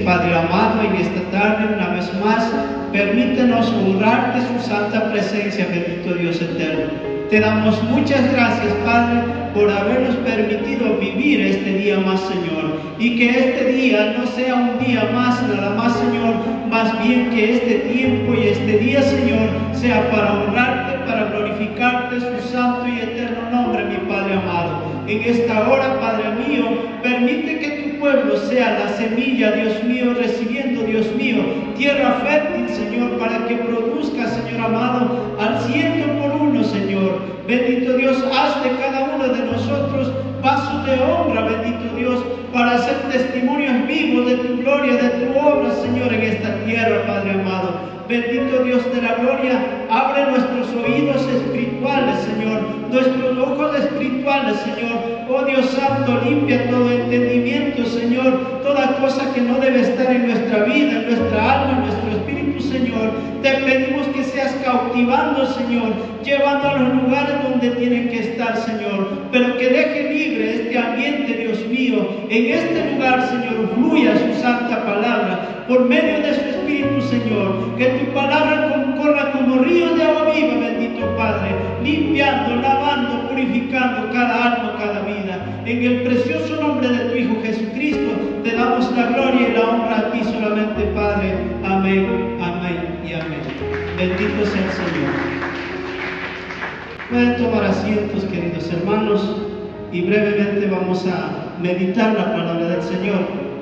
Padre amado, en esta tarde una vez más, permítenos honrarte su santa presencia, bendito Dios eterno. Te damos muchas gracias, Padre, por habernos permitido vivir este día más, Señor. Y que este día no sea un día más, nada más, Señor, más bien que este tiempo y este día, Señor, sea para honrarte, para glorificarte su santo y eterno nombre, mi Padre amado. En esta hora, Padre mío, permite que tu pueblo sea la semilla, Dios mío, recibiendo, Dios mío, tierra fértil, Señor, para que produzca, Señor amado, al 100 por 1, Señor. Bendito Dios, haz de cada uno de nosotros vasos de honra, bendito Dios, para hacer testimonios vivos de tu gloria, de tu obra, Señor, en esta tierra, Padre amado. Bendito Dios de la gloria, abre nuestros oídos espirituales, Señor, nuestros ojos espirituales, Señor. Oh Dios Santo, limpia todo entendimiento, Señor, toda cosa que no debe estar en nuestra vida, en nuestra alma, en nuestro espíritu, Señor. Te pedimos que seas cautivando, Señor, llevando a los lugares donde tienen que estar, Señor, pero que deje libre este ambiente, Dios mío. En este lugar, Señor, fluya su santa palabra por medio de su Espíritu, Señor. Que tu palabra corra como ríos de agua viva, bendito Padre, limpiando, lavando, purificando cada alma, cada vida. En el precioso nombre de tu Hijo Jesucristo, te damos la gloria y la honra a ti solamente, Padre. Amén, amén y amén. Bendito sea el Señor. Pueden tomar asientos, queridos hermanos, y brevemente vamos a meditar la palabra del Señor.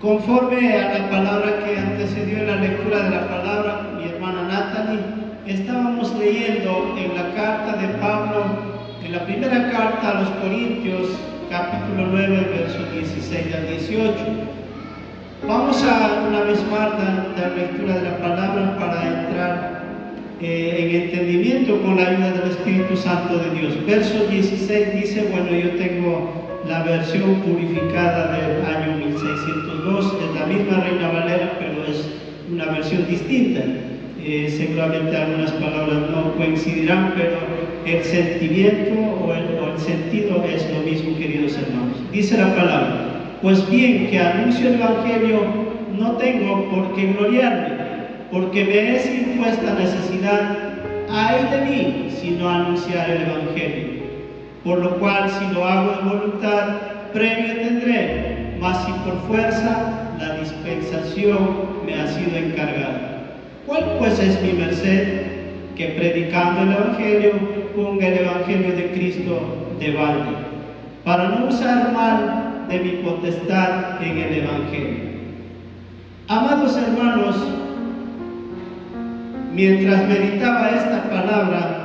Conforme a la palabra que antecedió en la lectura de la palabra, mi hermana Natalie, estábamos leyendo en la carta de Pablo, en la primera carta a los Corintios, capítulo 9, versos 16 al 18. Vamos a una vez más dar lectura de la palabra para entrar en entendimiento con la ayuda del Espíritu Santo de Dios. Verso 16 dice, bueno, yo tengo la versión purificada del año 1602, es la misma Reina Valera, pero es una versión distinta. Seguramente algunas palabras no coincidirán, pero el sentimiento o el sentido es lo mismo, queridos hermanos. Dice la palabra, pues bien, que anuncio el Evangelio, no tengo por qué gloriarme, porque me es impuesta necesidad, ay de mí, si no anunciar el Evangelio. Por lo cual, si lo hago de voluntad, premio tendré, mas si por fuerza, la dispensación me ha sido encargada. ¿Cuál pues es mi merced? Que predicando el Evangelio, ponga el Evangelio de Cristo de balde, para no usar mal de mi potestad en el Evangelio. Amados hermanos, mientras meditaba esta palabra,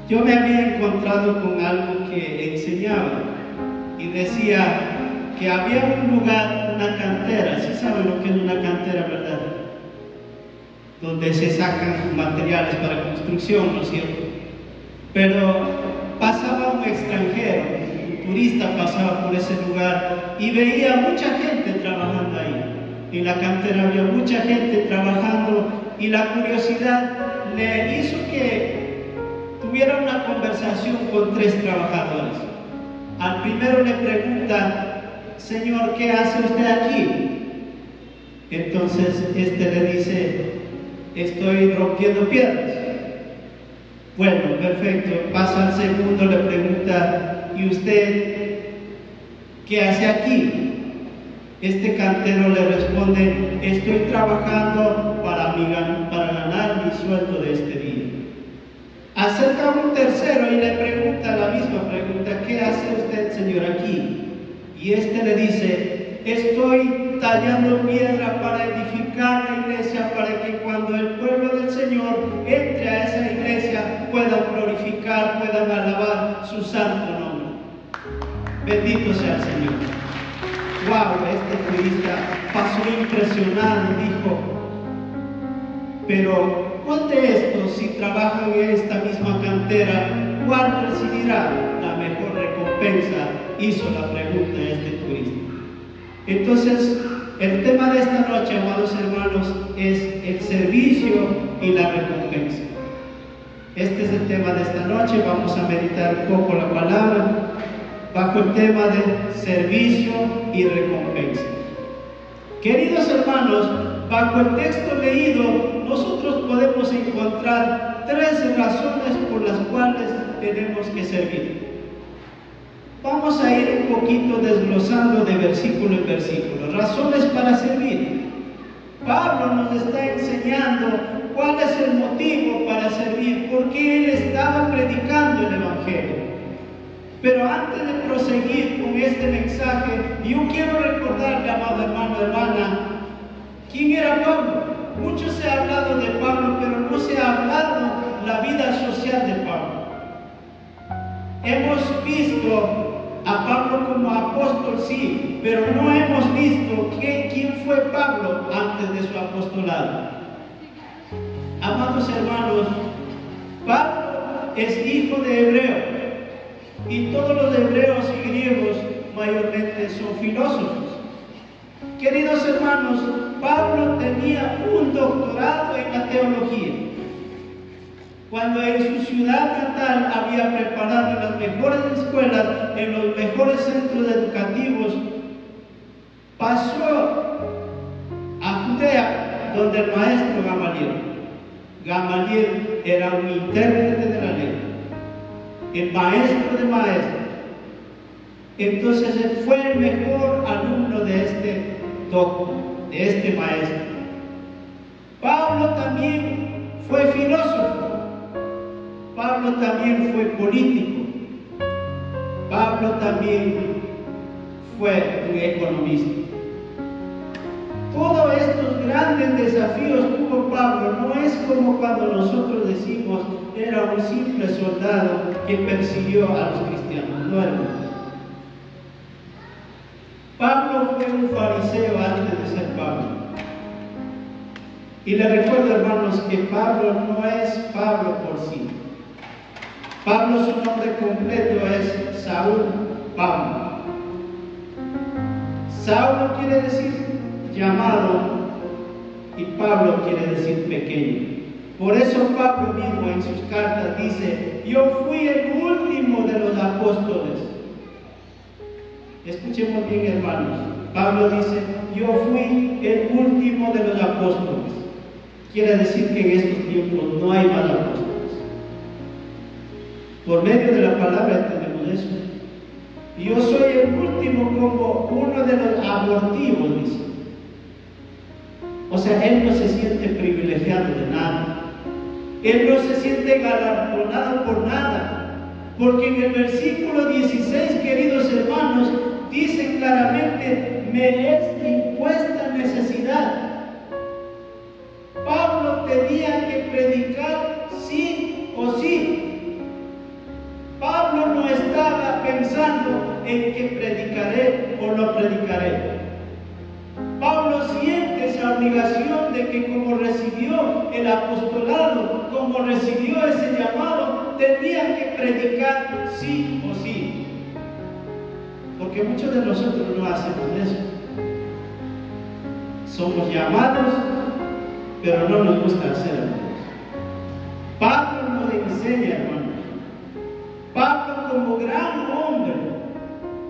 yo me había encontrado con algo que enseñaba y decía que había un lugar, una cantera. ¿Sí saben lo que es una cantera, verdad? Donde se sacan materiales para construcción, ¿no es cierto? Pero pasaba un extranjero, un turista pasaba por ese lugar y veía mucha gente trabajando ahí. En la cantera había mucha gente trabajando y la curiosidad le hizo que tuviera una conversación con 3 trabajadores. Al primero le pregunta, Señor, ¿qué hace usted aquí? Entonces este le dice, estoy rompiendo piedras. Bueno, perfecto. Pasa al segundo, le pregunta, ¿y usted qué hace aquí? Este cantero le responde, estoy trabajando para ganar mi sueldo de este día. Acerca un tercero y le pregunta la misma pregunta, ¿qué hace usted, Señor, aquí? Y este le dice, estoy tallando piedra para edificar la iglesia, para que cuando el pueblo del Señor entre a esa iglesia puedan glorificar, puedan alabar su santo nombre. Bendito sea el Señor. Wow, este turista pasó impresionado y dijo, pero ¿cuál de estos, si trabaja en esta misma cantera, cuál recibirá la mejor recompensa? Hizo la pregunta este turista. Entonces, el tema de esta noche, amados hermanos, es el servicio y la recompensa. Este es el tema de esta noche. Vamos a meditar un poco la palabra bajo el tema de servicio y recompensa. Queridos hermanos, bajo el texto leído, nosotros podemos encontrar 3 razones por las cuales tenemos que servir. Vamos a ir un poquito desglosando de versículo en versículo. Razones para servir. Pablo nos está enseñando cuál es el motivo para servir, por qué él estaba predicando el Evangelio. Pero antes de proseguir con este mensaje, yo quiero recordarle, amado hermano, hermana, ¿quién era Pablo? Mucho se ha hablado de Pablo, pero no se ha hablado la vida social de Pablo. Hemos visto a Pablo como apóstol, sí, pero no hemos visto quién fue Pablo antes de su apostolado. Amados hermanos, Pablo es hijo de hebreo. Y todos los hebreos y griegos mayormente son filósofos. Queridos hermanos, Pablo tenía un doctorado en la teología. Cuando en su ciudad natal había preparado en las mejores escuelas, en los mejores centros educativos, pasó a Judea, donde el maestro Gamaliel era un intérprete de la ley, el maestro de maestros. Entonces él fue el mejor alumno de este doctor, de este maestro. Pablo también fue filósofo. Pablo también fue político. Pablo también fue un economista. Todos estos grandes desafíos tuvo Pablo. No es como cuando nosotros decimos era un simple soldado que persiguió a los cristianos. No, hermanos. Pablo fue un fariseo antes de ser Pablo. Y le recuerdo, hermanos, que Pablo no es Pablo por sí. Pablo, su nombre completo es Saúl Pablo. Saulo quiere decir llamado y Pablo quiere decir pequeño. Por eso Pablo mismo en sus cartas dice: yo fui el último de los apóstoles. Escuchemos bien, hermanos. Pablo dice: yo fui el último de los apóstoles. Quiere decir que en estos tiempos no hay más apóstoles. Por medio de la palabra entendemos eso. Yo soy el último como uno de los abortivos, dice. O sea, él no se siente privilegiado de nada. Él no se siente galardonado por nada. Porque en el versículo 16, queridos hermanos, dice claramente: me es impuesta necesidad. Pablo tenía que predicar sí o sí. Pablo no estaba pensando en que predicaré o no predicaré. Pablo siente esa obligación de que como recibió el apostolado, como recibió ese llamado, tenía que predicar sí o sí. Porque muchos de nosotros no hacemos eso. Somos llamados, pero no nos gusta hacerlo. Pablo nos enseña, hermanos. Pablo, como gran hombre,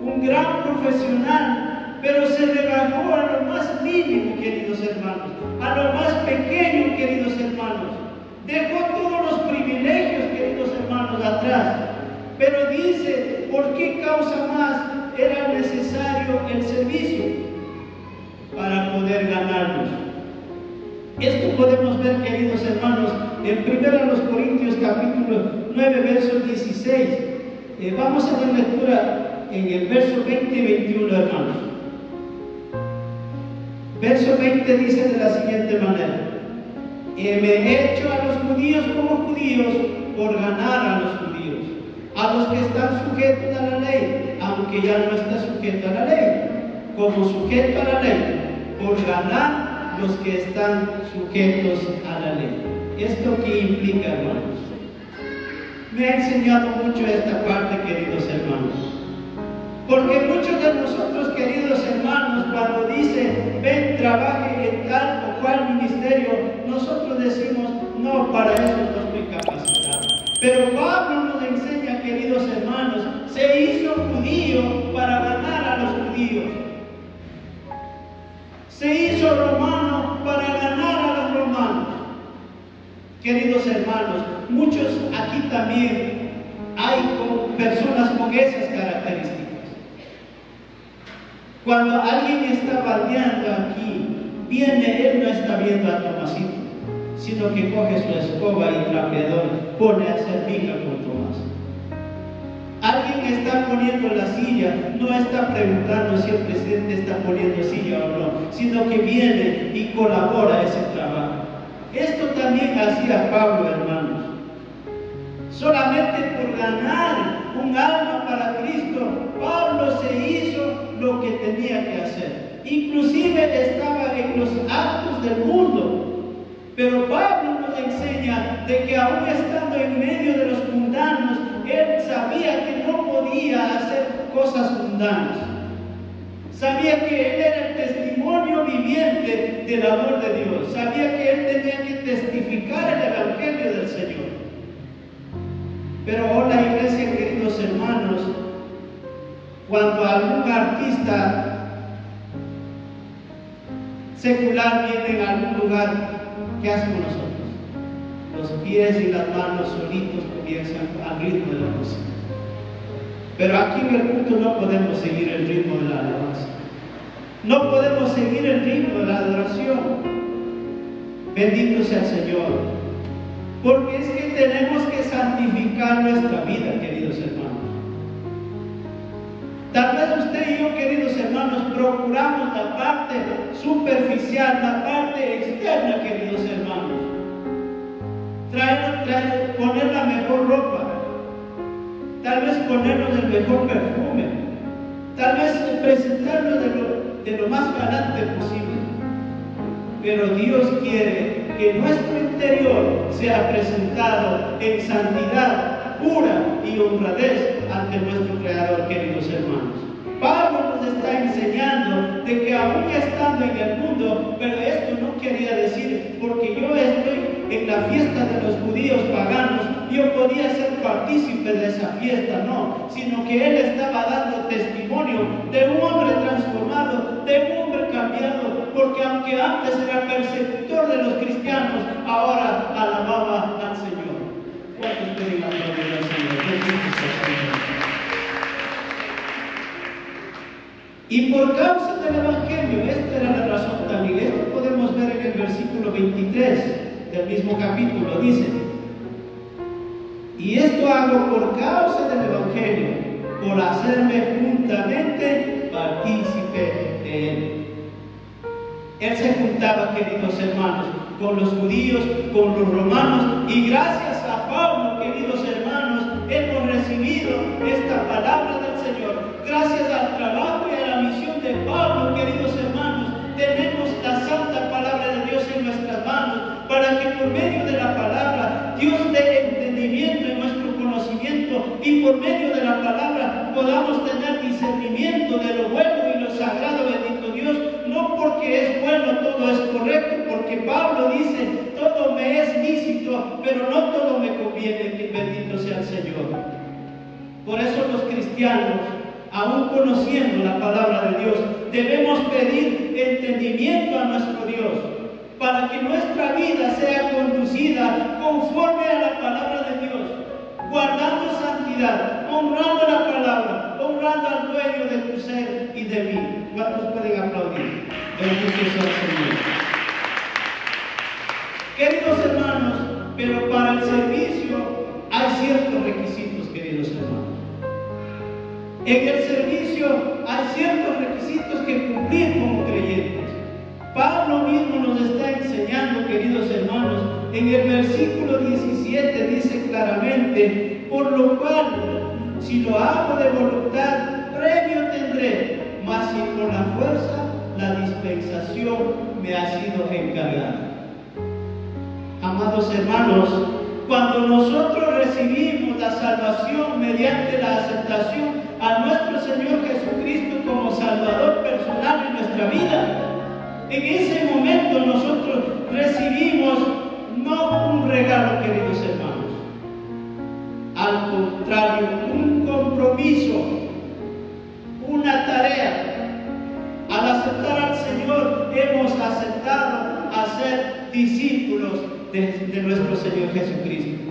un gran profesional, pero se rebajó a lo más mínimo, queridos hermanos, a lo más pequeño, queridos hermanos. Dejó todos los privilegios, queridos hermanos, atrás. Pero dice: ¿por qué causa más era necesario el servicio? Para poder ganarnos. Esto podemos ver, queridos hermanos, en 1 Corintios capítulo 9, verso 16. Vamos a dar lectura en el verso 20 y 21, hermanos. Verso 20 dice de la siguiente manera: me he hecho a los judíos como judíos por ganar a los judíos, a los que están sujetos a la ley, aunque ya no está sujeto a la ley, como sujeto a la ley, por ganar los que están sujetos a la ley. ¿Esto qué implica, hermanos? Me ha enseñado mucho esta parte, queridos hermanos. Porque muchos de nosotros, queridos hermanos, cuando dicen: ven, trabaje en tal o cual ministerio, nosotros decimos: no, para eso no estoy capacitado. Pero Pablo nos enseña, queridos hermanos, se hizo judío para ganar a los judíos. Se hizo romano para ganar a los romanos. Queridos hermanos, muchos aquí también hay personas con esas características. Alguien alguien está baldeando aquí, viene, él no está viendo a Tomasito, sino que coge su escoba y trapeador, pone a hacer miga con Tomás. Alguien está poniendo la silla, no está preguntando si el presidente está poniendo silla o no, sino que viene y colabora ese trabajo. Esto también hacía Pablo, hermanos. Solamente por ganar un alma para Cristo, Pablo se hizo lo que tenía que hacer. Inclusive estaba en los actos del mundo. Pero Pablo nos enseña de que aún estando en medio de los mundanos, él sabía que no podía hacer cosas mundanas. Sabía que él era el testimonio viviente del amor de Dios. Sabía que él tenía que testificar el Evangelio del Señor. Pero hola, iglesia, queridos hermanos, cuando algún artista secular viene en algún lugar, ¿qué hacemos nosotros? Los pies y las manos solitos comienzan al ritmo de la música. Pero aquí en el culto no podemos seguir el ritmo de la alabanza. No podemos seguir el ritmo de la adoración. Bendito sea el Señor. Porque es que tenemos que santificar nuestra vida, queridos hermanos. Tal vez usted y yo, queridos hermanos, procuramos la parte superficial, la parte externa, queridos hermanos. Poner la mejor ropa, tal vez ponernos el mejor perfume, tal vez presentarnos de lo más galante posible. Pero Dios quiere que nuestro interior sea presentado en santidad pura y honradez ante nuestro Creador, queridos hermanos. Pablo nos está enseñando de que aún estando en el mundo, pero esto no quería decir porque yo estoy en la fiesta de los judíos paganos, yo podía ser partícipe de esa fiesta, no, sino que él estaba dando testimonio de un hombre transformado, de un hombre cambiado, porque aunque antes era persecutor de los cristianos, ahora alababa al Señor. ¿Cuántos pueden aplaudir al Señor? Y por causa del Evangelio, esta era la razón también. Esto podemos ver en el versículo 23 del mismo capítulo. Dice: y esto hago por causa del Evangelio, por hacerme juntamente partícipe de él. Él se juntaba, queridos hermanos, con los judíos, con los romanos, y gracias a Pablo, queridos hermanos, hemos recibido esta palabra del Señor. Gracias al trabajo y a la misión de Pablo, queridos hermanos, tenemos la santa palabra de Dios en nuestras manos, para que por medio de la palabra Dios dé entendimiento en nuestro conocimiento, y por medio de la palabra podamos tener discernimiento de lo bueno y lo sagrado, bendito Dios. No porque es bueno todo es correcto, porque Pablo dice: todo me es lícito, pero no todo me conviene, que bendito sea el Señor. Por eso los cristianos, aún conociendo la palabra de Dios, debemos pedir entendimiento a nuestro Dios, para que nuestra vida sea conducida conforme a la palabra de Dios, guardando santidad, honrando la palabra, honrando al dueño de tu ser y de mí. ¿Cuántos pueden aplaudir? Bendito sea el Señor. Queridos hermanos, pero para el servicio hay ciertos requisitos, queridos hermanos. En el servicio hay ciertos requisitos que cumplir como creyentes. Pablo mismo nos está enseñando, queridos hermanos, en el versículo 17 dice claramente: por lo cual, si lo hago de voluntad, premio tendré, mas si con la fuerza, la dispensación me ha sido encargada. Amados hermanos, cuando nosotros recibimos la salvación mediante la aceptación a nuestro Señor Jesucristo como Salvador personal en nuestra vida, en ese momento nosotros recibimos no un regalo, queridos hermanos, discípulos de nuestro Señor Jesucristo.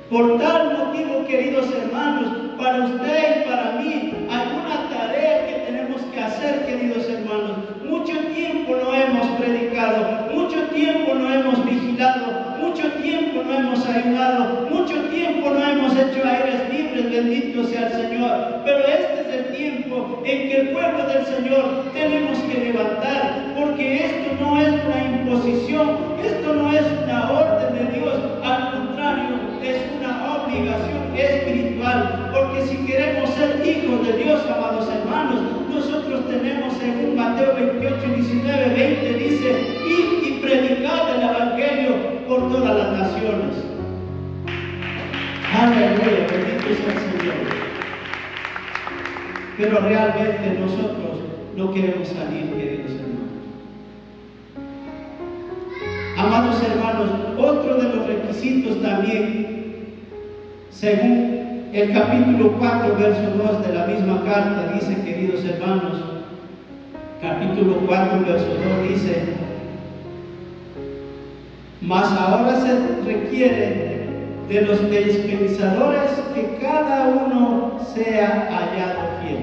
Por tal motivo, queridos hermanos, para usted y para mí hay una tarea que tenemos que hacer, queridos hermanos. Mucho tiempo no hemos predicado, mucho tiempo no hemos vigilado, mucho tiempo no hemos ayunado, mucho tiempo no hemos hecho aires libres, bendito sea el Señor. Pero este es el tiempo en que el pueblo del Señor tenemos que levantar, porque esto no es una imposición, esto no es una orden de Dios, al contrario, es una obligación espiritual, porque si queremos ser hijos de Dios, amados hermanos, nosotros tenemos, según Mateo 28, 19, 20, dice: id y predicad el Evangelio por todas las naciones. Aleluya, bendito sea el Señor. Pero realmente nosotros no queremos salir, queridos hermanos. Amados hermanos, otro de los requisitos también, según el capítulo 4, verso 2 de la misma carta, dice, queridos hermanos, capítulo 4, verso 2 dice: mas ahora se requiere de los dispensadores que cada uno sea hallado fiel.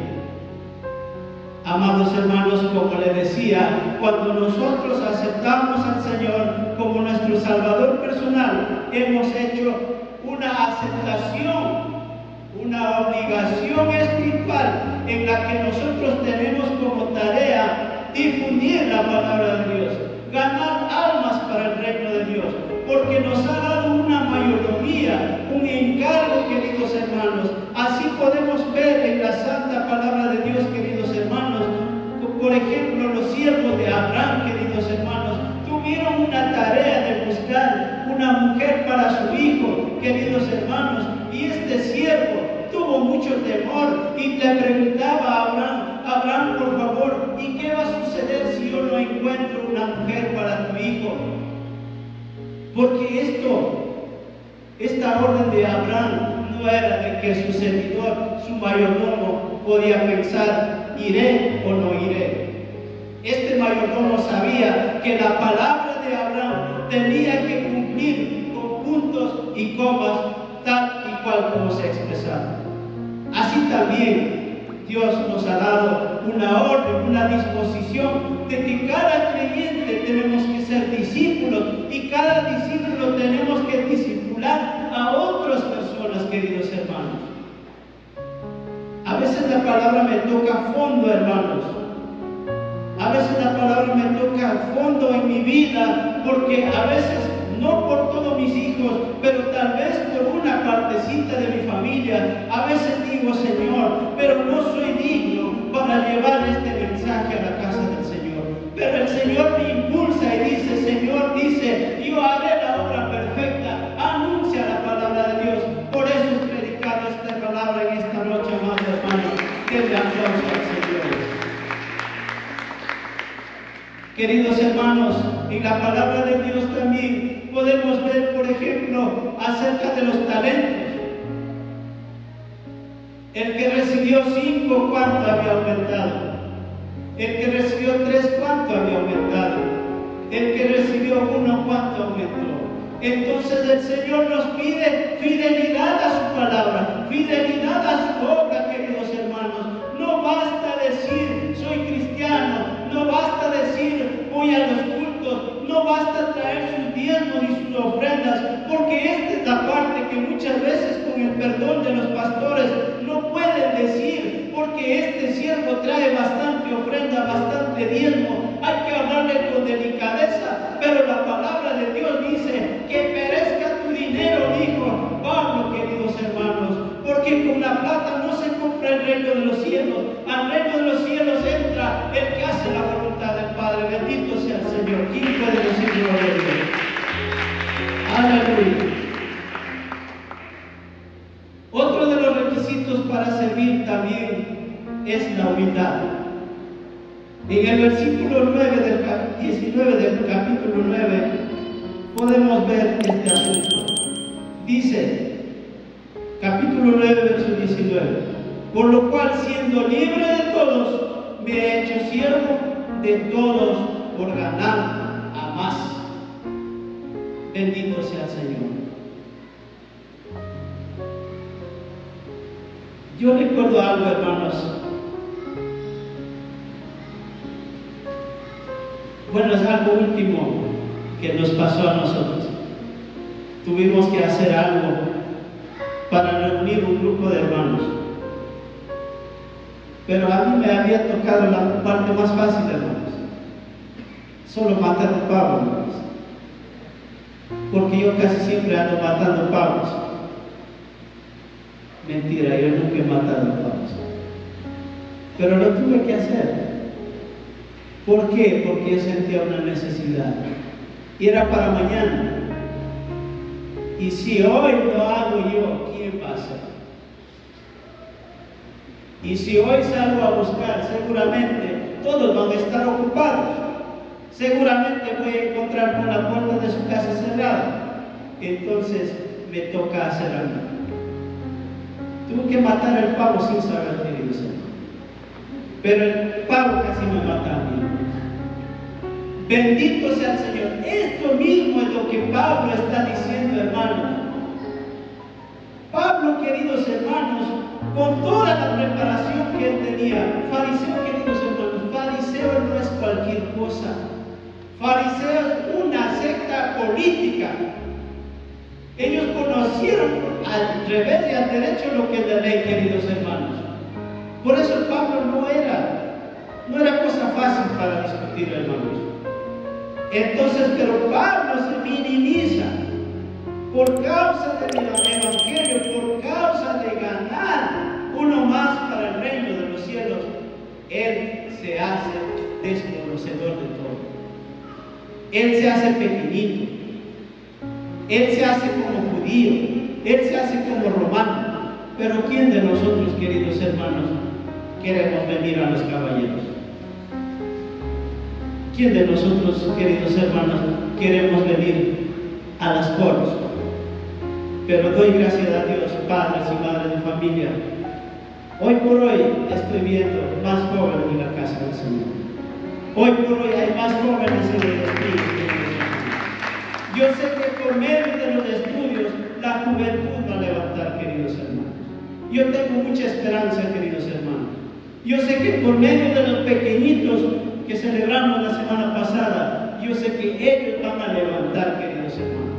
Amados hermanos, como le decía, cuando nosotros aceptamos al Señor como nuestro Salvador personal, hemos hecho una aceptación, una obligación espiritual en la que nosotros tenemos como tarea difundir la palabra de Dios, ganar almas para el reino de Dios, porque nos ha dado una mayordomía, un encargo, queridos hermanos. Así podemos ver en la santa palabra de Dios, queridos hermanos. Por ejemplo, los siervos de Abraham, queridos hermanos, tuvieron una tarea de buscar una mujer para su hijo, queridos hermanos, y este siervo tuvo mucho temor y le preguntaba a Abraham: Abraham, por favor, ¿y qué va a suceder si yo no encuentro una mujer para tu hijo? Porque esta orden de Abraham no era de que su servidor, su mayordomo, podía pensar: ¿iré o no iré? Este mayordomo sabía que la palabra de Abraham tenía que cumplir con puntos y comas tal y cual como se expresaba. Así también Dios nos ha dado una orden, una disposición de que cada creyente tenemos que ser discípulos, y cada discípulo tenemos que discipular a otras personas, queridos hermanos. A veces la palabra me toca a fondo, hermanos. A veces la palabra me toca a fondo en mi vida, porque a veces, no por todos mis hijos, pero tal vez por una partecita de mi familia, a veces digo: Señor, pero no soy digno para llevar este mensaje a la casa del Señor. Pero el Señor me impulsa y dice: Señor, dice, yo haré la obra perfecta. Anuncia la palabra de Dios. Por eso he predicado esta palabra en esta noche, amados hermanos. Denle aplauso al Señor. Queridos hermanos, en la palabra de Dios también podemos ver, por ejemplo, acerca de los talentos. El que recibió 5, ¿cuánto había aumentado? El que recibió 3, ¿cuánto había aumentado? El que recibió 1, ¿cuánto aumentó? Entonces el Señor nos pide fidelidad a su palabra, fidelidad a su obra, queridos hermanos. No basta decir: soy cristiano, no basta decir: voy a los cultos, no basta traer sus diezmos y sus ofrendas, porque esta es la parte que muchas veces, con el perdón de los pastores, no pueden decir, porque este siervo trae bastante ofrenda, bastante diezmo. Hay que hablarle con delicadeza, pero la palabra de Dios dice: que perezca tu dinero, dijo Pablo, queridos hermanos, porque con la plata no se compra el reino de los cielos. Al reino de los cielos entra el que hace la voluntad del Padre. Bendito sea el Señor. ¿Quién puede decir gloria a Dios? Aleluya. Otro de los requisitos para servir también es la humildad. En el versículo 19 del capítulo 9 podemos ver este asunto. Dice, capítulo 9, verso 19: por lo cual, siendo libre de todos, me he hecho siervo de todos por ganar a más. Bendito sea el Señor. Yo recuerdo algo, hermanos. Bueno, es algo último que nos pasó a nosotros. Tuvimos que hacer algo para reunir un grupo de hermanos. Pero a mí me había tocado la parte más fácil, hermanos. Solo matar a pavos, hermanos. Porque yo casi siempre ando matando pavos. Mentira, yo nunca he matado pavos. Pero lo tuve que hacer. ¿Por qué? Porque yo sentía una necesidad. Y era para mañana. Y si hoy lo hago yo, ¿quién va a hacer? Y si hoy salgo a buscar, seguramente todos van a estar ocupados. Seguramente voy a encontrar con la puerta de su casa cerrada. Entonces me toca hacer algo. Tuve que matar el pavo sin saber, querido Señor. Pero el pavo casi me mata a mí. Bendito sea el Señor. Esto mismo es lo que Pablo está diciendo, hermanos. Pablo, queridos hermanos, con toda la preparación que él tenía, fariseo, queridos hermanos, fariseo no es cualquier cosa. Fariseo es una secta política. Ellos conocieron al revés y al derecho lo que es la ley, queridos hermanos. Por eso Pablo no era cosa fácil para discutir, hermanos. Entonces, pero Pablo se minimiza por causa del evangelio, por causa de ganar uno más para el reino de los cielos. Él se hace desconocedor de todo. Él se hace pequeñito. Él se hace como judío. Él se hace como romano. Pero ¿quién de nosotros, queridos hermanos, queremos venir a los caballeros? ¿Quién de nosotros, queridos hermanos, queremos venir a las coros? Pero doy gracias a Dios, padres y madres de familia. Hoy por hoy estoy viendo más jóvenes en la casa del Señor. Hoy por hoy hay más jóvenes en el Espíritu. Yo sé que por medio de los estudios la juventud va a levantar, queridos hermanos. Yo tengo mucha esperanza, queridos hermanos. Yo sé que por medio de los pequeñitos que celebramos la semana pasada, yo sé que ellos van a levantar, queridos hermanos.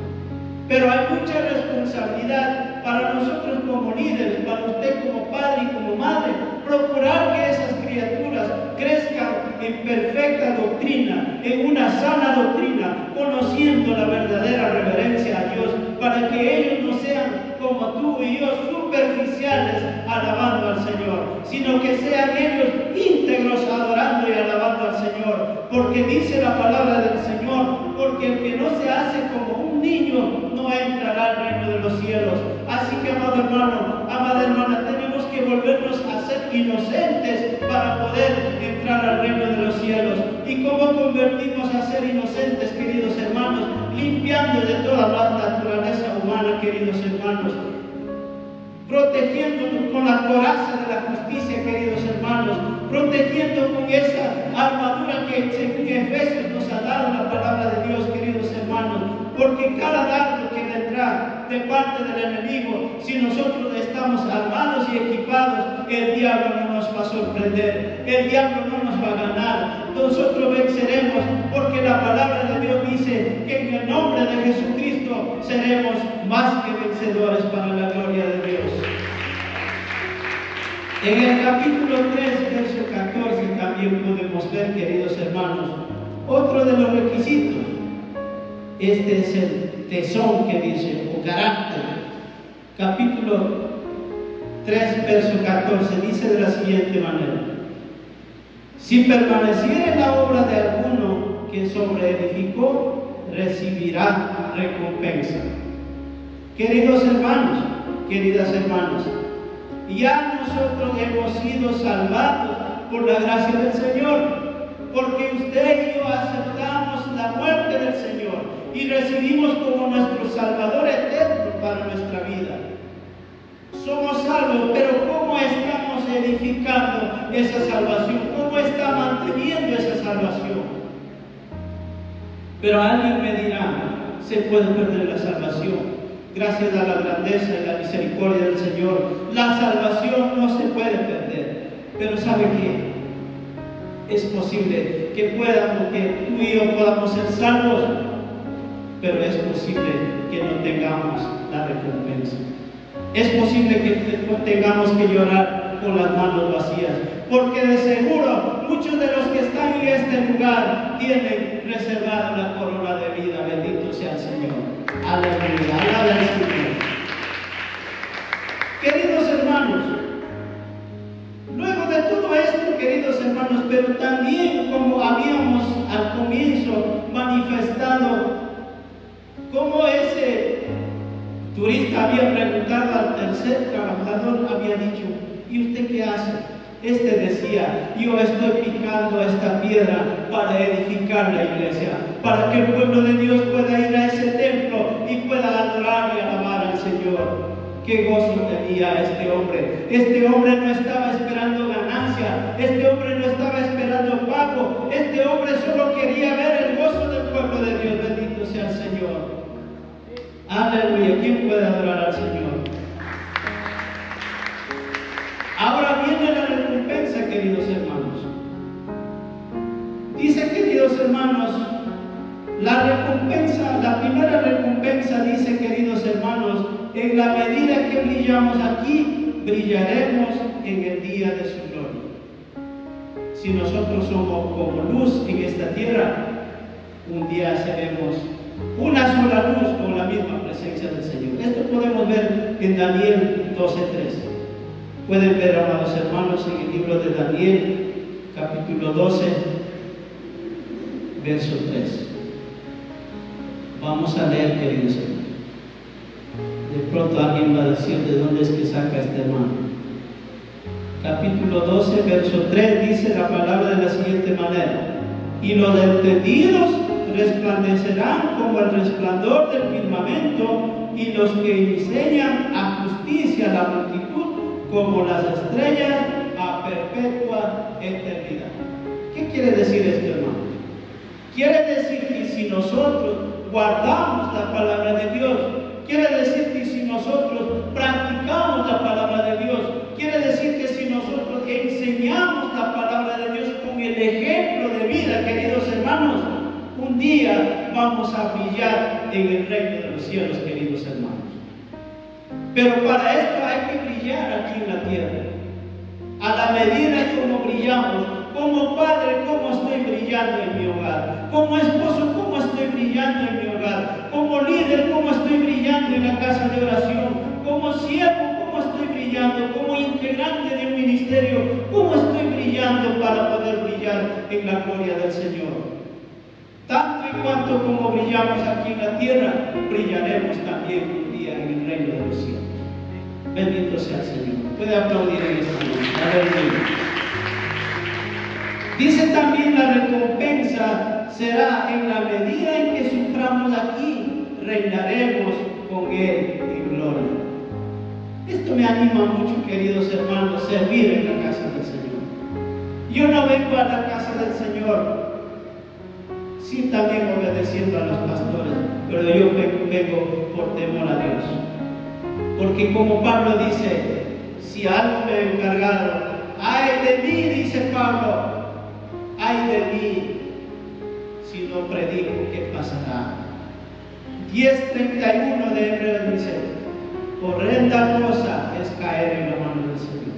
Pero hay mucha responsabilidad para nosotros como líderes, para usted como padre y como madre, procurar que esas criaturas crezcan en perfecta doctrina, en una sana doctrina, conociendo la verdadera reverencia a Dios, para que ellos no sean como tú y yo, superficiales alabando al Señor, sino que sean ellos íntegros adorando y alabando al Señor, porque dice la palabra del Señor, porque el que no se hace como un niño no entrará al reino de los cielos. Así que, amado hermano, amada hermana, tenemos que volvernos a ser inocentes para poder entrar al reino de los cielos. ¿Y cómo convertimos a ser inocentes, queridos hermanos? Limpiando de toda la naturaleza humana, queridos hermanos. Protegiéndonos con la coraza de la justicia, queridos hermanos. Protegiendo con esa armadura que según Efesios nos ha dado la palabra de Dios, queridos hermanos. Porque cada dardo que vendrá de parte del enemigo, si nosotros estamos armados y equipados, el diablo no nos va a sorprender, el diablo no nos va a ganar. Nosotros venceremos, porque la palabra de Dios dice que en el nombre de Jesucristo seremos más que vencedores para la gloria de Dios. En el capítulo 3, verso 14, también podemos ver, queridos hermanos, otro de los requisitos. Este es el tesón que dice, o carácter. Capítulo 3, verso 14, dice de la siguiente manera: si permaneciere en la obra de alguno que sobreedificó, recibirá recompensa. Queridos hermanos, queridas hermanas, ya nosotros hemos sido salvados por la gracia del Señor, porque usted y yo aceptamos la muerte del Señor y recibimos como nuestro Salvador eterno para nuestra vida. Somos salvos, pero ¿cómo estamos edificando esa salvación? ¿Cómo está manteniendo esa salvación? Pero alguien me dirá, se puede perder la salvación. Gracias a la grandeza y la misericordia del Señor, la salvación no se puede perder. Pero ¿sabe qué? Es posible que tú y yo podamos ser salvos, pero es posible que no tengamos la recompensa. Es posible que tengamos que llorar con las manos vacías, porque de seguro muchos de los que están en este lugar tienen reservada la corona de vida. Bendito sea el Señor. Aleluya, alaba al Señor. Queridos hermanos, luego de todo esto, queridos hermanos, pero también como habíamos al comienzo manifestado, como ese turista había preguntado al tercer trabajador, había dicho: ¿y usted qué hace? Este decía: yo estoy picando esta piedra para edificar la iglesia, para que el pueblo de Dios pueda ir a ese templo y pueda adorar y alabar al Señor. Qué gozo tenía este hombre. Este hombre no estaba esperando ganancia, este hombre no estaba esperando pago, este hombre solo quería ver el gozo del pueblo de Dios. Bendito sea el Señor. Aleluya. ¿Quién puede adorar al Señor? Ahora viene la recompensa, queridos hermanos. Dice, queridos hermanos, la primera recompensa dice, queridos hermanos: en la medida que brillamos aquí, brillaremos en el día de su gloria. Si nosotros somos como luz en esta tierra, un día seremos una sola luz con la misma presencia del Señor. Esto podemos ver en Daniel 12:13. Pueden ver, amados hermanos, en el libro de Daniel, capítulo 12, verso 3. Vamos a leer, queridos hermanos. De pronto alguien va a decir: ¿de dónde es que saca este hermano? Capítulo 12, verso 3, dice la palabra de la siguiente manera: y los entendidos resplandecerán como el resplandor del firmamento, y los que enseñan a justicia a la multitud como las estrellas a perpetua eternidad. ¿Qué quiere decir esto, hermano? Quiere decir que si nosotros guardamos la palabra de Dios, quiere decir que si nosotros practicamos la palabra de Dios, quiere decir que si nosotros enseñamos la palabra de Dios con el ejemplo de vida, queridos hermanos, un día vamos a brillar en el reino de los cielos, queridos hermanos. Pero para esto hay que brillar aquí en la tierra. A la medida como brillamos, como padre, cómo estoy brillando en mi hogar, como esposo, cómo estoy brillando en mi hogar, como líder, cómo estoy brillando en la casa de oración, como siervo, cómo estoy brillando, como integrante de un ministerio, cómo estoy brillando para poder brillar en la gloria del Señor. Tanto y cuanto como brillamos aquí en la tierra, brillaremos también un día en el reino de los cielos. Bendito sea el Señor. Puede aplaudir en esta noche. Aleluya. Dice también: la recompensa será en la medida en que suframos aquí, reinaremos con Él en gloria. Esto me anima mucho, queridos hermanos, servir en la casa del Señor. Yo no vengo a la casa del Señor, sí, también obedeciendo a los pastores, pero yo vengo por temor a Dios. Porque como Pablo dice: si algo me he encargado, ay de mí, dice Pablo, ay de mí, si no predico, ¿qué pasará? 10:31 de Hebreos dice: horrenda cosa es caer en la mano del Señor.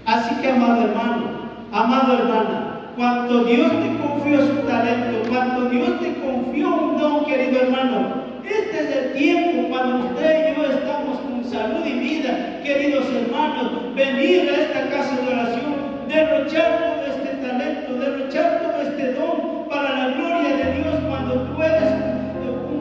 Así que, amado hermano, amada hermana, cuando Dios te confió su talento, cuando Dios te confió un don, querido hermano, este es el tiempo cuando usted y yo estamos con salud y vida, queridos hermanos, venir a esta casa de oración, derrochar todo este talento, derrochar todo este don para la gloria de Dios. Cuando tú eres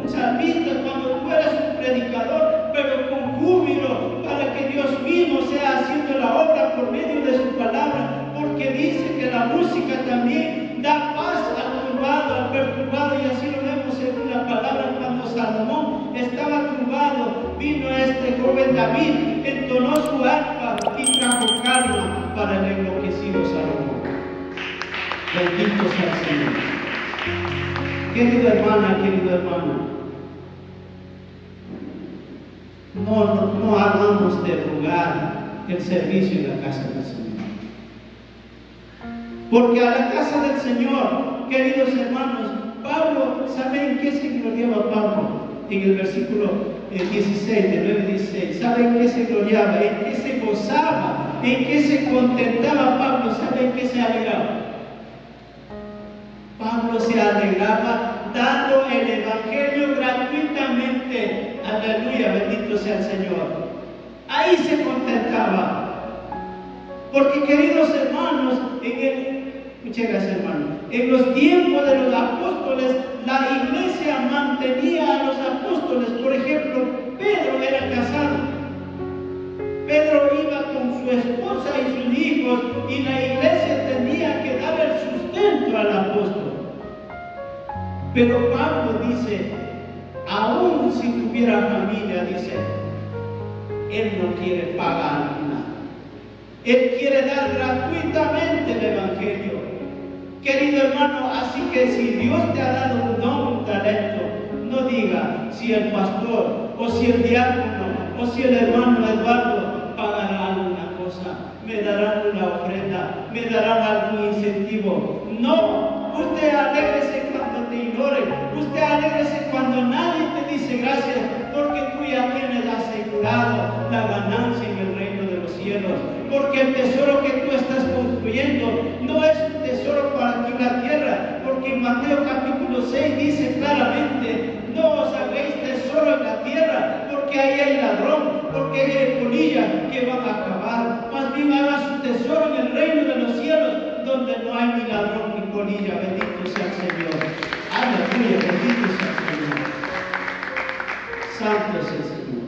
un salmista, cuando tú eres un predicador, pero con júbilo, para que Dios mismo sea haciendo la obra por medio de su palabra, porque dice que la música también da paz al turbado, al perturbado, y así lo vemos en la palabra. Cuando Salomón estaba turbado, vino este joven David, entonó su arpa y trajo calma para el enloquecido Salomón. Bendito sea el Señor. Querida hermana, querido hermano, no hagamos de lugar el servicio en la casa del Señor. Porque a la casa del Señor, queridos hermanos, Pablo, ¿saben en qué se gloriaba Pablo? En el versículo 16, de 9-16, ¿saben en qué se gloriaba? ¿En qué se gozaba? ¿En qué se contentaba Pablo? ¿Saben en qué se alegraba? Pablo se alegraba dando el Evangelio gratuitamente. Aleluya, bendito sea el Señor. Ahí se contentaba. Porque, queridos hermanos, muchas gracias, hermano, en los tiempos de los apóstoles, la iglesia mantenía a los apóstoles. Por ejemplo, Pedro era casado. Pedro iba con su esposa y sus hijos, y la iglesia tenía que dar el sustento al apóstol. Pero Pablo dice, aún si tuviera familia, dice, él no quiere pagar nada. Él quiere dar gratuitamente el Evangelio. Querido hermano, así que si Dios te ha dado un don, un talento, no diga si el pastor, o si el diácono, o si el hermano Eduardo pagará alguna cosa, me darán una ofrenda, me darán algún incentivo. No, usted alégrese cuando te ignoren, usted alégrese cuando nadie te dice gracias, porque tú ya tienes asegurado la ganancia en el reino de los cielos. Porque el tesoro que tú estás construyendo no es un tesoro para aquí en la tierra, porque en Mateo capítulo 6 dice claramente, no os hagáis tesoro en la tierra, porque ahí hay ladrón, porque ahí hay polilla que van a acabar. Más bien haga su tesoro en el reino de los cielos, donde no hay ni ladrón ni polilla. Bendito sea el Señor. Aleluya, bendito sea el Señor. Santo es el Señor.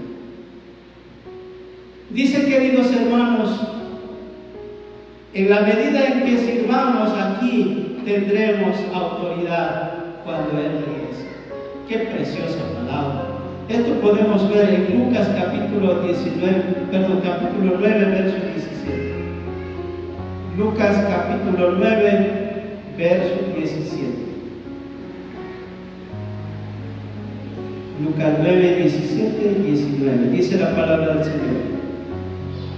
Dice, queridos hermanos, en la medida en que sirvamos aquí, tendremos autoridad cuando Él regrese. Qué preciosa palabra. Esto podemos ver en Lucas capítulo 9, verso 17. Lucas capítulo 9, verso 17. Lucas 9, 17 y 19. Dice la palabra del Señor.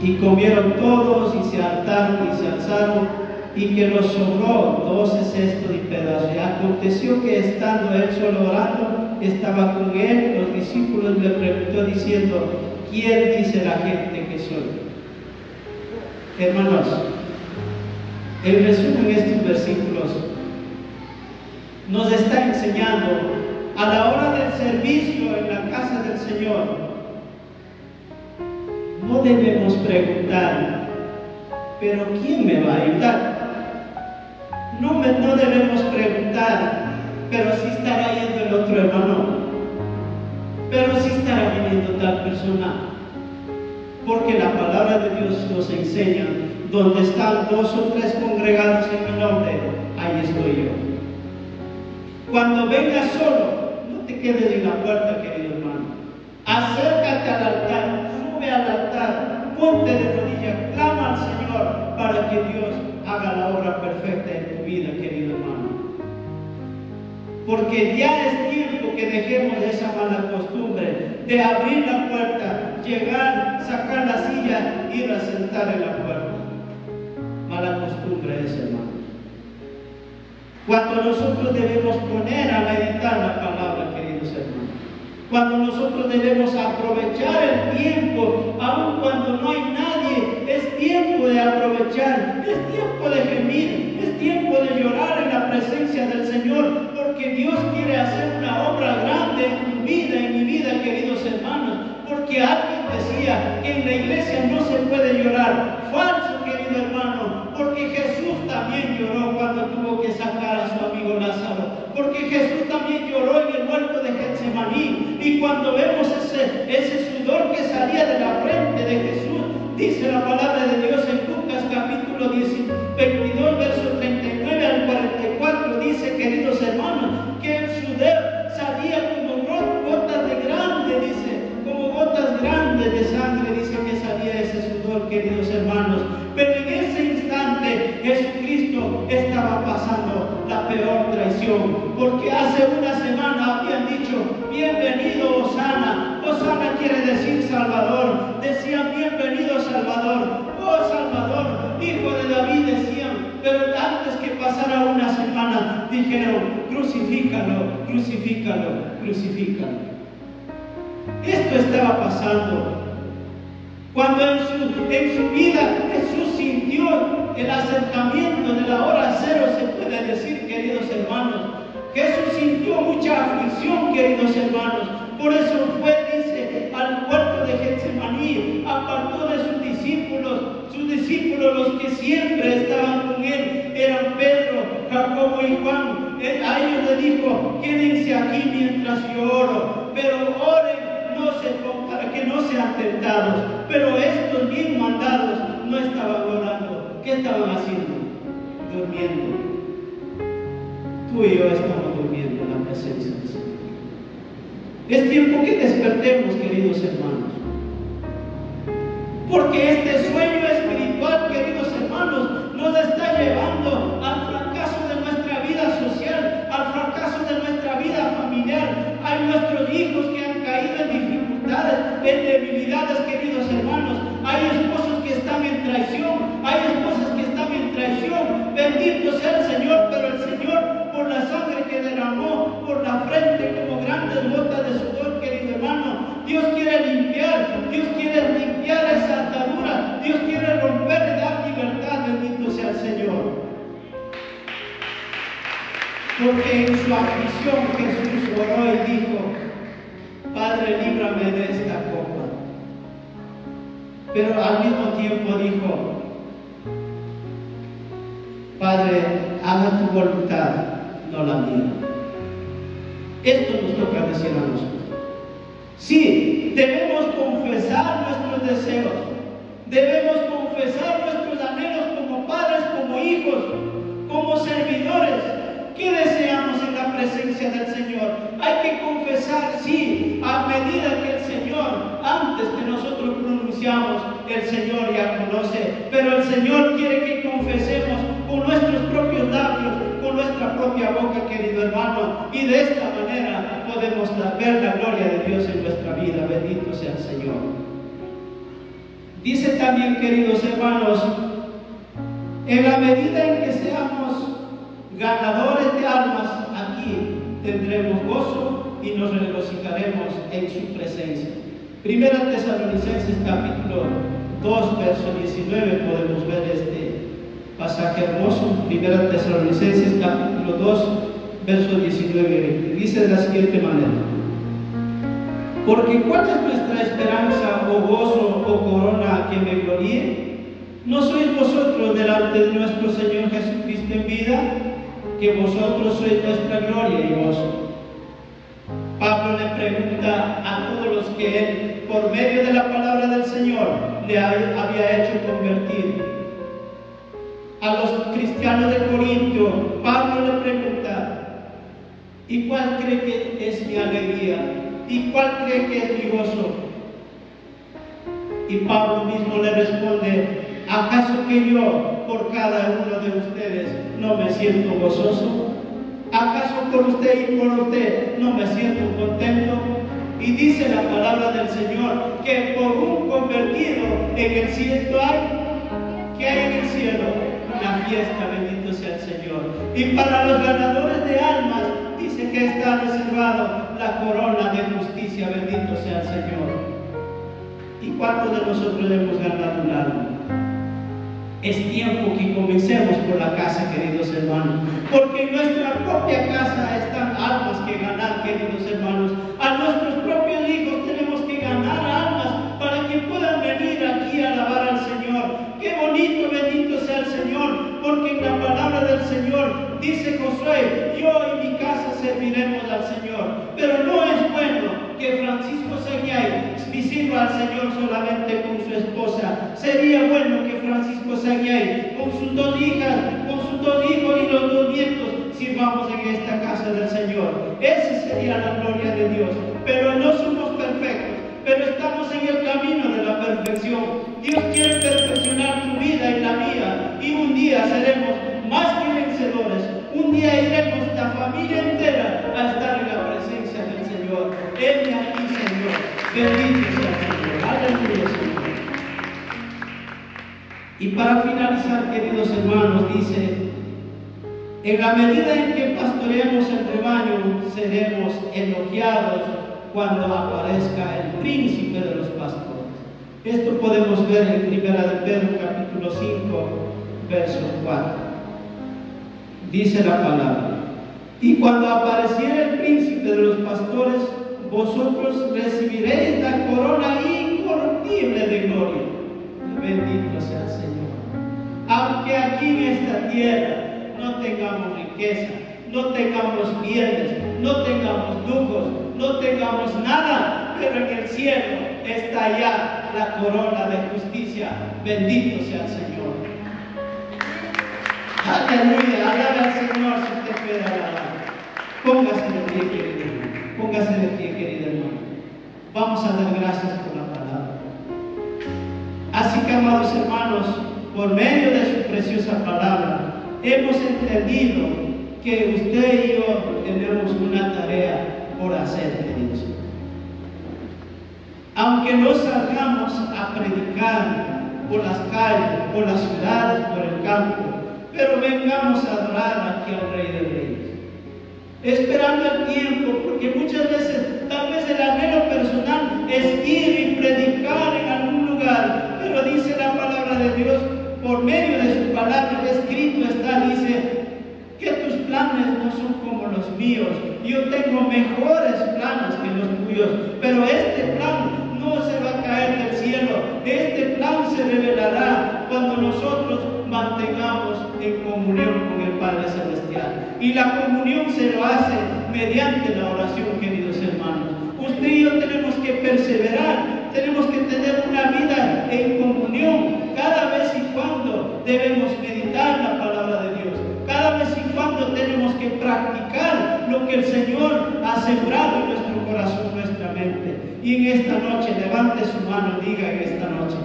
Y comieron todos, y se hartaron, y se alzaron, y que los sobró 12 cestos y pedazos. Y aconteció que estando él solo orando, estaba con él, los discípulos le preguntó diciendo, ¿quién dice la gente que soy? Hermanos, en resumen, estos versículos nos está enseñando a la hora del servicio en la casa del Señor. No debemos preguntar, ¿pero quién me va a ayudar? No debemos preguntar, ¿pero si estará yendo el otro hermano? ¿Pero si estará viniendo tal persona? Porque la palabra de Dios nos enseña, donde están 2 o 3 congregados en mi nombre, ahí estoy yo. Cuando vengas solo, no te quedes en la puerta, querido hermano. Acércate al altar, sube al altar, ponte de rodillas, clama al Señor para que Dios haga la obra perfecta en tu vida, querido hermano. Porque ya es tiempo que dejemos esa mala costumbre de abrir la puerta, llegar, sacar la silla, ir a sentar en la puerta. Mala costumbre es, hermano. Cuando nosotros debemos poner a meditar la palabra, queridos hermanos. Cuando nosotros debemos aprovechar el tiempo, aun cuando no hay nadie, es tiempo de aprovechar, es tiempo de gemir, es tiempo de llorar en la presencia del Señor, porque Dios quiere hacer una obra grande en tu vida, en mi vida, queridos hermanos. Porque alguien decía que en la iglesia no se puede llorar. Falso, querido hermano, porque Jesús también lloró cuando tuvo que sacar a su amigo Lázaro. Porque Jesús también lloró en el huerto de Getsemaní. Y cuando vemos ese sudor que salía de la frente de Jesús, dice la palabra de Dios en Lucas capítulo 22, verso 39 al 44, dice, queridos hermanos, que el sudor salía como gotas de grande, dice, como gotas grandes de sangre, dice que salía ese sudor, queridos hermanos. Pero en ese instante Jesucristo estaba pasando la peor traición, porque hace una semana habían dicho, bienvenido Hosana. Hosana quiere decir Salvador. Decían, bienvenido Salvador, oh Salvador, Hijo de David, decían. Pero antes que pasara una semana, dijeron, crucifícalo, crucifícalo, crucifícalo. Esto estaba pasando. Cuando en su vida Jesús sintió el acercamiento de la hora cero, se puede decir, queridos hermanos. Jesús sintió mucha aflicción, queridos hermanos. Por eso fue, dice, al huerto de Getsemaní, apartó de sus discípulos, los que siempre estaban con él, eran Pedro, Jacobo y Juan. A ellos le dijo, quédense aquí mientras yo oro, pero oren para que no sean tentados. Pero estos bien mandados no estaban orando. ¿Qué estaban haciendo? Durmiendo. Tú y yo estamos durmiendo en la presencia del Señor. Es tiempo que despertemos, queridos hermanos. Porque este sueño espiritual, queridos hermanos, nos está llevando al fracaso de nuestra vida social, al fracaso de nuestra vida familiar. Hay nuestros hijos que han caído en dificultades, en debilidades, queridos hermanos. Hay esposos que están en traición, hay esposas que están en traición. Bendito sea el Señor, pero el Señor, por la sangre que derramó por la frente como grandes gotas de sudor, querido hermano, Dios quiere limpiar esa atadura, Dios quiere romper y dar libertad. Bendito sea el Señor. Porque en su aflicción Jesús oró y dijo, Padre, líbrame de esta copa. Pero al mismo tiempo dijo, Padre, haga tu voluntad, no la mía. Esto nos toca decir a nosotros. Sí, debemos confesar nuestros deseos, debemos confesar nuestros anhelos como padres, como hijos, como servidores. ¿Qué deseamos en la presencia del Señor? Hay que confesar, sí, a medida que el Señor, antes que nosotros pronunciamos, el Señor ya conoce, pero el Señor quiere que confesemos con nuestros propios labios, con nuestra propia boca, querido hermano, y de esta manera podemos ver la gloria de Dios en nuestra vida. Bendito sea el Señor. Dice también, queridos hermanos, en la medida en que seamos ganadores de almas, aquí tendremos gozo y nos regocijaremos en su presencia. Primera Tesalonicenses capítulo 2, verso 19, podemos ver este pasaje hermoso. Primera Tesalonicenses capítulo 2, verso 19, dice de la siguiente manera: porque ¿cuál es nuestra esperanza o gozo o corona que me gloríe? ¿No sois vosotros delante de nuestro Señor Jesucristo en vida? Que vosotros sois nuestra gloria y gozo. Pablo le pregunta a todos los que él, por medio de la palabra del Señor, le había hecho convertir. A los cristianos de Corintio, Pablo le pregunta, ¿y cuál cree que es mi alegría? ¿Y cuál cree que es mi gozo? Y Pablo mismo le responde, ¿acaso que yo por cada uno de ustedes no me siento gozoso? ¿Acaso por usted y por usted no me siento contento? Y dice la palabra del Señor que por un convertido en el cielo ¿qué hay en el cielo? Una fiesta, bendito sea el Señor. Y para los ganadores de almas dice que está reservado la corona de justicia, bendito sea el Señor. ¿Y cuántos de nosotros hemos ganado un alma? Es tiempo que comencemos por la casa, queridos hermanos, porque en nuestra propia casa están almas que ganar, queridos hermanos. A nuestros propios hijos tenemos que ganar almas para que puedan venir aquí a alabar al Señor. Qué bonito, bendito sea el Señor, porque en la palabra del Señor dice Josué, yo y mi casa serviremos al Señor. Pero no es bueno que Francisco Seguiay sirva al Señor solamente con su esposa. Sería bueno que Francisco Seguiay con sus dos hijas, con sus dos hijos y los dos nietos sirvamos en esta casa del Señor. Esa sería la gloria de Dios. Pero no somos perfectos, pero estamos en el camino de la perfección. Dios quiere perfeccionar tu vida y la mía, y un día seremos más que vencedores. Un día iremos la familia entera a estar en la presencia del Señor. Heme aquí, Señor. Bendito sea el Señor. Aleluya. queridos hermanos. Y para finalizar, queridos hermanos, dice: en la medida en que pastoreemos el rebaño, seremos elogiados cuando aparezca el príncipe de los pastores. Esto podemos ver en 1 de Pedro capítulo 5, verso 4. Dice la palabra: y cuando apareciera el príncipe de los pastores, vosotros recibiréis la corona incorruptible de gloria. Bendito sea el Señor. Aunque aquí en esta tierra no tengamos riqueza, no tengamos bienes, no tengamos lujos, no tengamos nada, pero en el cielo está ya la corona de justicia. Bendito sea el Señor. Aleluya, alabe al Señor si usted puede alabar. Póngase de pie, querido hermano. Póngase de pie, querido hermano. Vamos a dar gracias por la palabra. Así que, amados hermanos, por medio de su preciosa palabra, hemos entendido que usted y yo tenemos una tarea por hacer, queridos hermanos. Aunque no salgamos a predicar por las calles, por las ciudades, por el campo, pero vengamos a adorar aquí al Rey de Reyes. Esperando el tiempo, porque muchas veces, tal vez el anhelo personal es ir y predicar en algún lugar, pero dice la palabra de Dios, por medio de su palabra, escrito está, dice, que tus planes no son como los míos. Yo tengo mejores planes que los tuyos, pero este plan no se va a caer del cielo. Este plan se revelará cuando nosotros mantengamos en comunión con el Padre Celestial. Y la comunión se lo hace mediante la oración, queridos hermanos. Usted y yo tenemos que perseverar, tenemos que tener una vida en comunión. Cada vez y cuando debemos meditar la palabra de Dios. Cada vez y cuando tenemos que practicar lo que el Señor ha sembrado en nuestro corazón, nuestra mente. Y en esta noche, levante su mano y diga en esta noche: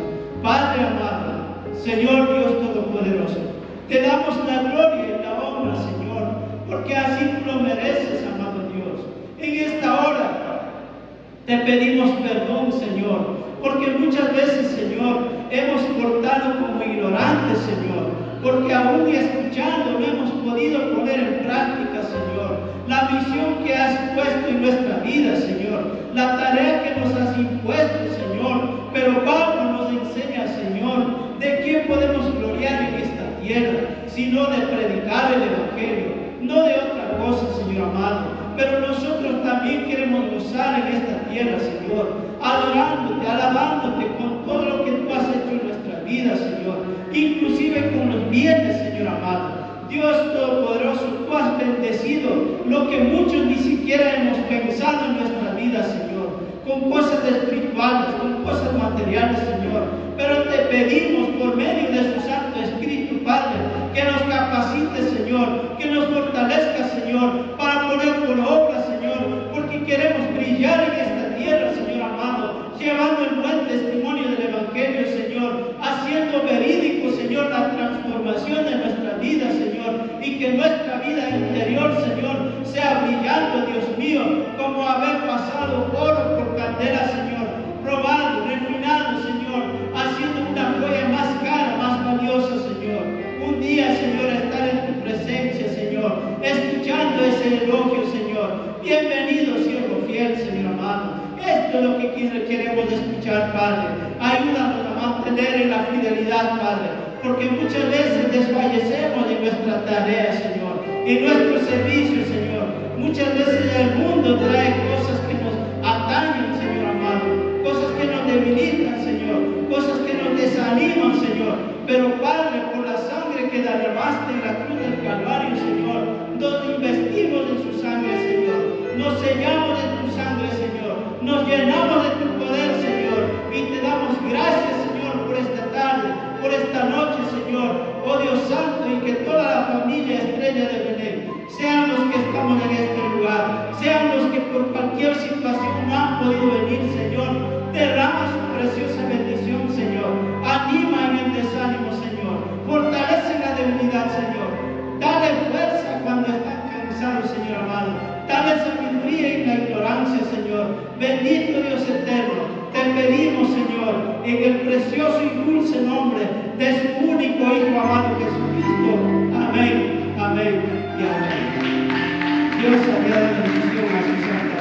Padre amado, Señor Dios Todopoderoso, te damos la gloria y la honra, Señor, porque así tú lo mereces, amado Dios. En esta hora te pedimos perdón, Señor, porque muchas veces, Señor, hemos portado como ignorantes, Señor, porque aún escuchando no hemos podido poner en práctica, Señor, la misión que has puesto en nuestra vida, Señor, la tarea que nos has impuesto, Señor. Pero Pablo nos enseña, Señor, de quién podemos gloriar en esta tierra, sino de predicar el Evangelio, no de otra cosa, Señor amado. Pero nosotros también queremos gozar en esta tierra, Señor, adorándote, alabándote con todo lo que tú has hecho en nuestra vida, Señor, inclusive con los bienes, Señor amado. Dios Todopoderoso, tú has bendecido lo que muchos ni siquiera hemos pensado en nuestra vida, Señor, con cosas espirituales, con cosas materiales, Señor. Pero te pedimos por medio de su Santo Espíritu, Padre, que nos capacite, Señor, que nos fortalezca, Señor, para poner por obra, Señor, porque queremos brillar en esta tierra, Señor amado, llevando el buen testimonio del Evangelio, Señor, haciendo verídico, Señor, la transformación de nuestra vida, Señor, y que nuestra vida interior, Señor, sea brillando, Dios mío, como haber pasado oro por candela, Señor, probado, refinado, Señor, haciendo una joya más cara, más valiosa, Señor. Un día, Señor, estar en tu presencia, Señor, escuchando ese elogio, Señor. Bienvenido, siervo fiel, Señor amado. Esto es lo que queremos escuchar, Padre. Ayúdanos a mantener en la fidelidad, Padre, porque muchas veces desfallecemos en nuestra tarea, Señor, en nuestro servicio, Señor. Muchas veces el mundo trae cosas que nos atañen, Señor amado, cosas que nos debilitan, Señor, cosas que nos desaniman, Señor. Pero, Padre, por la sangre que derramaste en la cruz del Calvario, Señor, nos investimos en su sangre, Señor, nos sellamos de tu sangre, Señor, nos llenamos de tu poder, Señor, y te damos gracias, Señor, por esta tarde, por esta noche, Señor, oh Dios Santo, y que toda la familia Estrella de Belén, sean los que estamos en este lugar, sean los que por cualquier situación no han podido venir, Señor, derrama su preciosa bendición, Señor, anima en el desánimo, Señor, fortalece la debilidad, Señor, dale fuerza cuando están cansados, Señor amado, dale sabiduría en la ignorancia, Señor. Bendito Dios eterno, te pedimos, Señor, en el precioso y dulce nombre de su único Hijo amado Jesucristo. Amén, amén y amén. Dios añade bendición a su santa